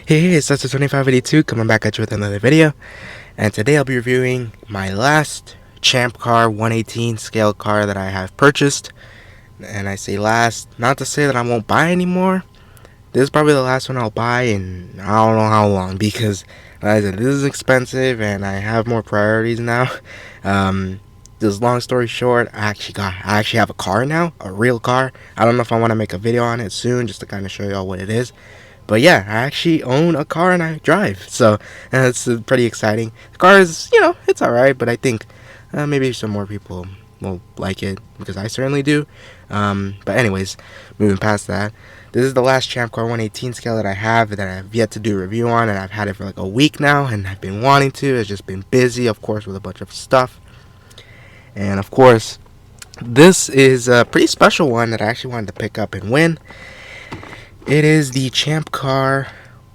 Hey, it's Sester 2582 coming back at you with another video, and today I'll be reviewing my last Champ Car 118 scale car that I have purchased. And I say last, not to say that I won't buy anymore. This is probably the last one I'll buy in I don't know how long, because like I said, this is expensive and I have more priorities now. This long story short, I actually have a car now, a real car. I don't know if I want to make a video on it soon just to kind of show y'all what it is. But yeah, I actually own a car and I drive, so it's pretty exciting. The car is, it's alright, but I think maybe some more people will like it, because I certainly do. But anyways, moving past that, this is the last Champ Car 118 scale that I have yet to do a review on, and I've had it for like a week now, and I've been wanting to. It's just been busy, of course, with a bunch of stuff. And of course, this is a pretty special one that I actually wanted to pick up and win. It is the Champ Car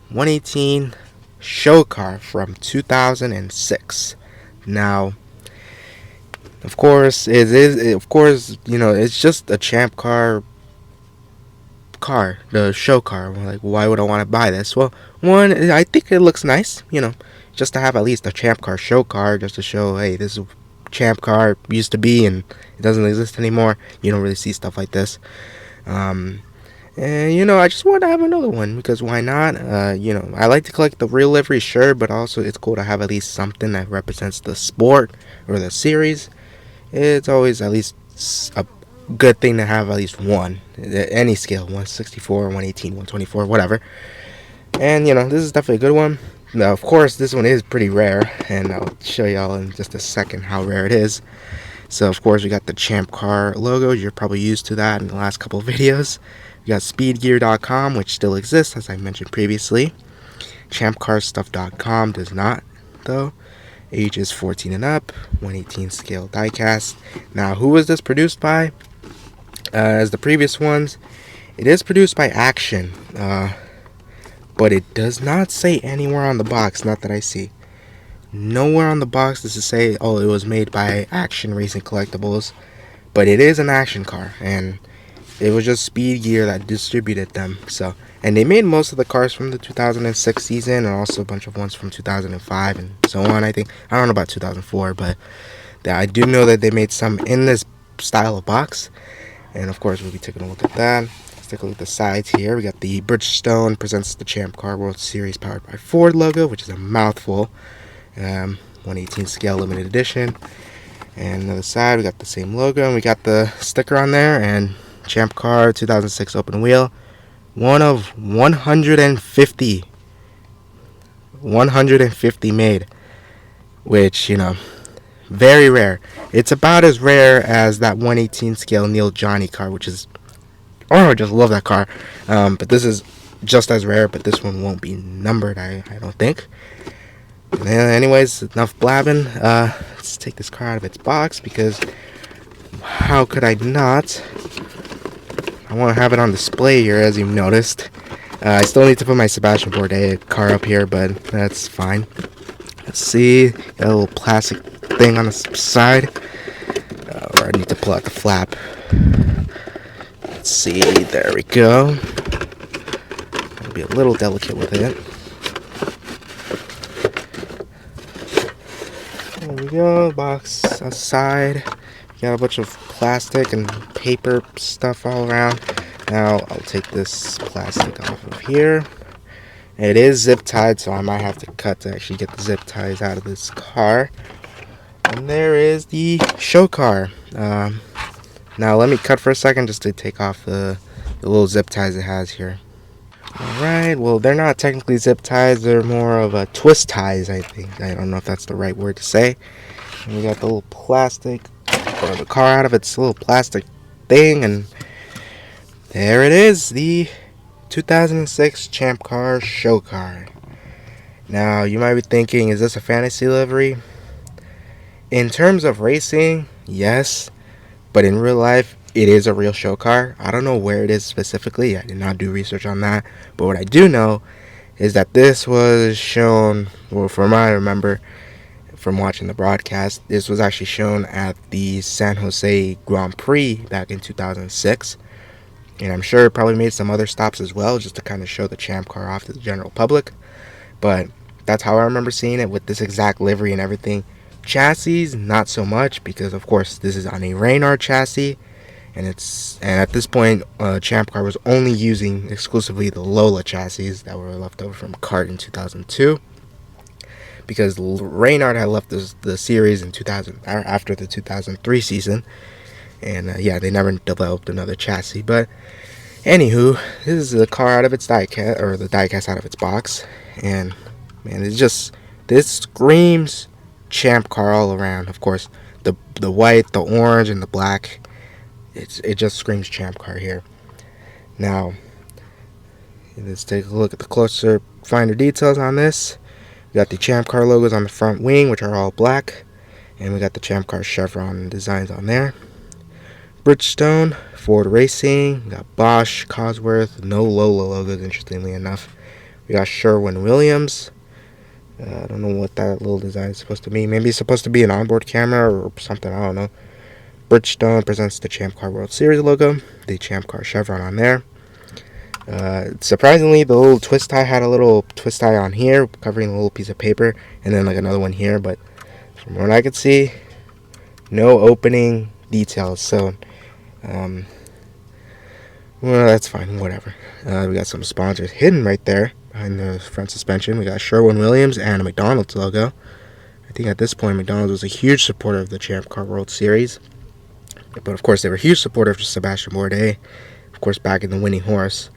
118 show car from 2006. Now, of course, it's just a Champ Car, the show car. Like, why would I want to buy this? Well, one, I think it looks nice, just to have at least a Champ Car show car, just to show, hey, this is Champ Car used to be and it doesn't exist anymore. You don't really see stuff like this. And, I just want to have another one, because why not? I like to collect the real livery, sure, but also it's cool to have at least something that represents the sport or the series. It's always at least a good thing to have at least one, any scale, 164, 118, 124, whatever. And, this is definitely a good one. Now, of course, this one is pretty rare, and I'll show y'all in just a second how rare it is. So, of course, we got the Champ Car logo. You're probably used to that in the last couple of videos. We got speedgear.com, which still exists, as I mentioned previously. champcarstuff.com does not, though. Ages 14 and up, 118 scale diecast. Now, who was this produced by? As the previous ones, it is produced by Action, but it does not say anywhere on the box, not that I see. Nowhere on the box does it say, oh, it was made by Action Racing Collectibles, but it is an Action car, and it was just Speed Gear that distributed them. And they made most of the cars from the 2006 season, and also a bunch of ones from 2005 and so on. I don't know about 2004, but I do know that they made some in this style of box. And of course, we'll be taking a look at that. Let's take a look at the sides here. We got the Bridgestone presents the Champ Car World Series powered by Ford logo, which is a mouthful. 118 scale limited edition. And on the other side, we got the same logo, and we got the sticker on there, and Champ Car 2006 open wheel, one of 150 made, which, very rare. It's about as rare as that 118 scale Neil Johnny car, which is, I just love that car. But this is just as rare, but this one won't be numbered, I don't think. And anyways, enough blabbing. Let's take this car out of its box, because how could I not? I want to have it on display here, as you've noticed. I still need to put my Sebastian Bourdais car up here, but that's fine. Let's see. Got a little plastic thing on the side. Or I need to pull out the flap. Let's see. There we go. I'll be a little delicate with it. There we go. Box aside. Got a bunch of plastic and paper stuff all around. Now I'll take this plastic off of here. It is zip tied, so I might have to cut to actually get the zip ties out of this car. And there is the show car. Now let me cut for a second just to take off the little zip ties it has here. Alright, well, they're not technically zip ties, they're more of a twist ties, I think. I don't know if that's the right word to say. And we got the little plastic, or the car out of its little plastic thing, and there it is, the 2006 Champ Car show car. Now, you might be thinking, is this a fantasy livery? In terms of racing, yes, but in real life, it is a real show car. I don't know where it is specifically. I did not do research on that, but what I do know is that this was shown, well, from what I remember from watching the broadcast, this was actually shown at the San Jose Grand Prix back in 2006. and I'm sure it probably made some other stops as well, just to kind of show the Champ car off to the general public. But that's how I remember seeing it, with this exact livery and everything. Chassis, not so much, because of course this is on a Reynard chassis, and at this point, Champ Car was only using exclusively the Lola chassis that were left over from Kart in 2002, because Reynard had left the series in 2000 after the 2003 season, and yeah, they never developed another chassis. But anywho, this is the car out of its diecast, or the diecast out of its box, and man, this screams Champ Car all around. Of course, the white, the orange, and the black. It just screams Champ Car here. Now, let's take a look at the closer, finer details on this. We got the Champ Car logos on the front wing, which are all black, and we got the Champ Car chevron designs on there. Bridgestone, Ford Racing, we got Bosch, Cosworth, no Lola logos, interestingly enough. We got Sherwin-Williams. I don't know what that little design is supposed to be. Maybe it's supposed to be an onboard camera or something, I don't know. Bridgestone presents the Champ Car World Series logo, the Champ Car chevron on there. Surprisingly, the little twist tie had a little twist tie on here, covering a little piece of paper, and then like another one here, but from what I could see, no opening details, so well, that's fine, whatever. We got some sponsors hidden right there behind the front suspension. We got Sherwin-Williams and a McDonald's logo. I think at this point, McDonald's was a huge supporter of the Champ Car World Series, but of course, they were a huge supporter of Sebastian Bourdais, of course, back in the winning horse.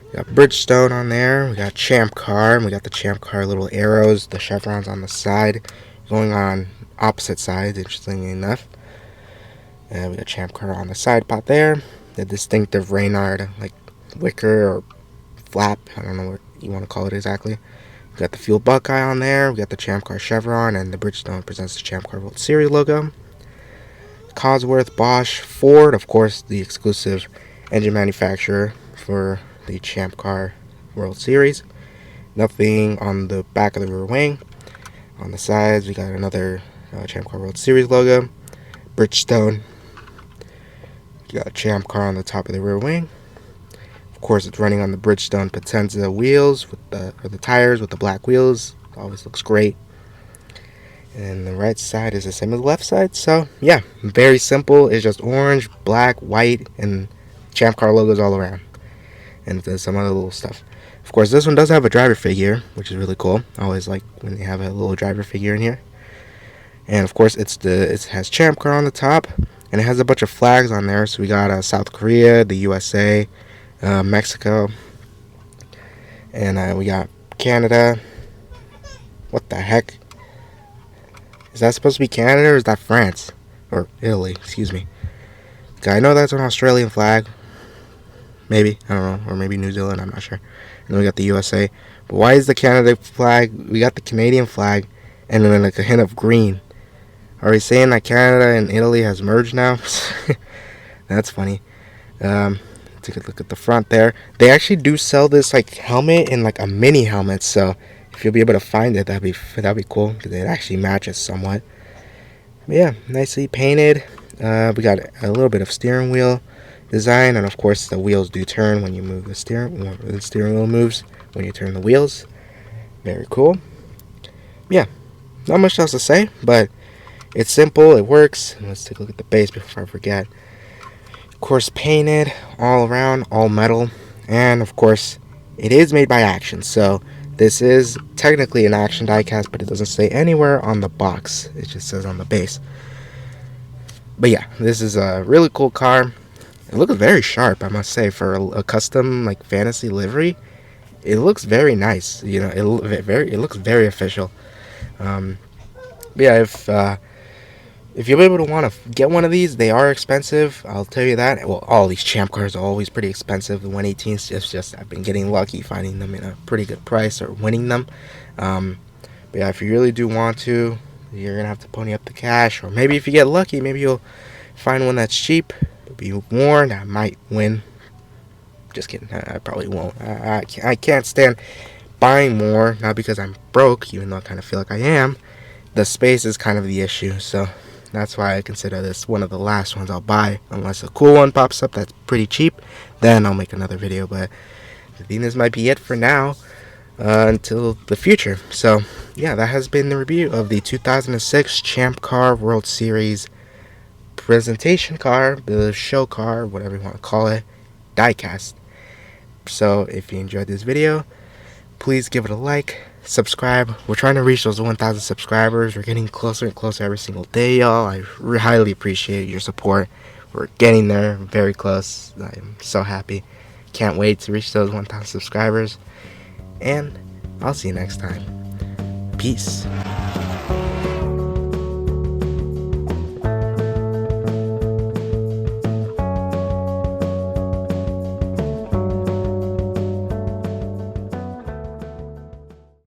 We got Bridgestone on there. We got Champ Car, and we got the Champ Car little arrows, the chevrons on the side, going on opposite sides, interestingly enough. And we got Champ Car on the side pot there. The distinctive Reynard, like wicker or flap, I don't know what you want to call it exactly. We got the Fuel Buckeye on there. We got the Champ Car chevron, and the Bridgestone presents the Champ Car World Series logo. Cosworth, Bosch, Ford, of course, the exclusive engine manufacturer for the Champ Car World Series. Nothing on the back of the rear wing. On the sides, we got another Champ Car World Series logo. Bridgestone. We got Champ Car on the top of the rear wing. Of course, it's running on the Bridgestone Potenza wheels with the tires with the black wheels. Always looks great. And the right side is the same as the left side. So yeah, very simple. It's just orange, black, white, and Champ Car logos all around. And there's some other little stuff. Of course, this one does have a driver figure, which is really cool. I always like when they have a little driver figure in here. And of course, it has Champ Car on the top, and it has a bunch of flags on there. So we got South Korea, the USA, Mexico, and we got Canada. What the heck? Is that supposed to be Canada, or is that France? Or Italy, excuse me. I know that's an Australian flag. Maybe, I don't know, or maybe New Zealand, I'm not sure. And then we got the USA. But why is the Canada flag, we got the Canadian flag, and then like a hint of green? Are we saying that Canada and Italy has merged now? That's funny. Take a look at the front there. They actually do sell this like helmet in like a mini helmet, so if you'll be able to find it, that'd be cool, because it actually matches somewhat. But yeah, nicely painted. We got a little bit of steering wheel design, and of course the wheels do turn when you move the steering wheel moves when you turn the wheels. Very cool. Yeah, not much else to say, but it's simple, it works. And let's take a look at the base before I forget. Of course, painted all around, all metal, and of course it is made by Action, so this is technically an Action diecast, but it doesn't say anywhere on the box. It just says on the base. But yeah, this is a really cool car. It looks very sharp, I must say, for a custom like fantasy livery. It looks very nice. You know, it looks very official. But yeah, if you'll be able to want to get one of these, they are expensive. I'll tell you that. Well, all these Champ cars are always pretty expensive. The 118s, just I've been getting lucky finding them in a pretty good price or winning them. But yeah, if you really do want to, you're gonna have to pony up the cash, or maybe if you get lucky, maybe you'll find one that's cheap. Be warned, I might win. Just kidding, I probably won't. I can't stand buying more, not because I'm broke, even though I kind of feel like I am. The space is kind of the issue, so That's why I consider this one of the last ones I'll buy, unless a cool one pops up that's pretty cheap. Then I'll make another video. But I think this might be it for now, until the future. So yeah, that has been the review of the 2006 Champ Car World Series presentation car, the show car, whatever you want to call it, diecast. So if you enjoyed this video, please give it a like, subscribe. We're trying to reach those 1,000 subscribers. We're getting closer and closer every single day, y'all. I highly appreciate your support. We're getting there, very close. I'm so happy. Can't wait to reach those 1,000 subscribers. And I'll see you next time. Peace.